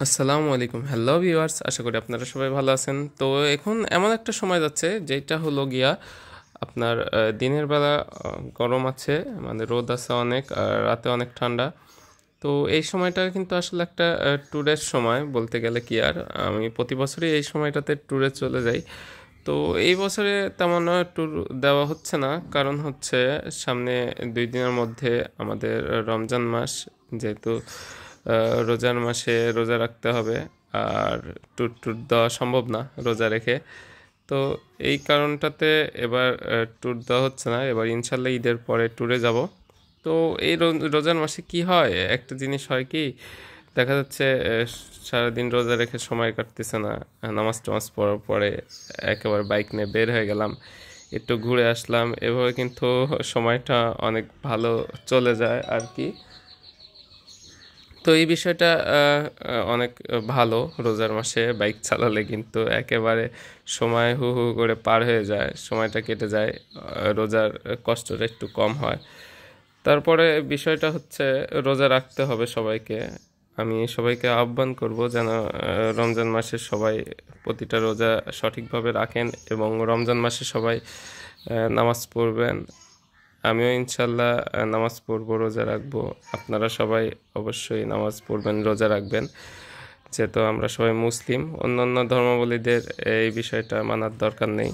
আসসালামু আলাইকুম, hello viewers, আশা করি আপনারা সবাই ভালো আছেন। তো এখন এমন একটা সময় যাচ্ছে যেটা হলো গিয়া আপনার দিনের বেলা গরম আছে, মানে রোদ আছে অনেক, আর রাতে অনেক ঠান্ডা। তো এই সময়টা কিন্তু আসলে একটা ট্যুরের সময় বলতে গেলে কি আর, আমি প্রতি বছরই এই সময়টাতে ট্যুরে চলে যাই। তো এই বছরে তেমন ট্যুর দেওয়া হচ্ছে না, কারণ হচ্ছে সামনে 2 দিনের মধ্যে আমাদের রমজান মাস, যেহেতু রোজার মাসে রোজা রাখতে হবে, আর ট্যুর ট্যুর দেওয়া সম্ভব না রোজা রেখে। তো এই কারণটাতে এবার ট্যুর দেওয়া হচ্ছে না। এবার ইনশাল্লাহ ঈদের পরে ট্যুরে যাব। তো এই রোজার মাসে কি হয়, একটা জিনিস হয় কি, দেখা যাচ্ছে সারাদিন রোজা রেখে সময় কাটতেছে না। নামাজ টামাজ পড়ার পরে একেবারে বাইক নিয়ে বের হয়ে গেলাম, একটু ঘুরে আসলাম, এভাবে কিন্তু সময়টা অনেক ভালো চলে যায় আর কি। তো এই বিষয়টা অনেক ভালো। রোজার মাসে বাইক চালালে কিন্তু একেবারে সময় হু হু করে পার হয়ে যায়, সময়টা কেটে যায়, রোজার কষ্টটা একটু কম হয়। তারপরে বিষয়টা হচ্ছে, রোজা রাখতে হবে সবাইকে। আমি সবাইকে আহ্বান করব যেন রমজান মাসে সবাই প্রতিটা রোজা সঠিকভাবে রাখেন, এবং রমজান মাসে সবাই নামাজ পড়বেন। আমিও ইনশাল্লাহ নামাজ পড়বো, রোজা রাখবো। আপনারা সবাই অবশ্যই নামাজ পড়বেন, রোজা রাখবেন। যেহেতু আমরা সবাই মুসলিম, অন্যান্য ধর্মাবলীদের এই বিষয়টা মানার দরকার নেই।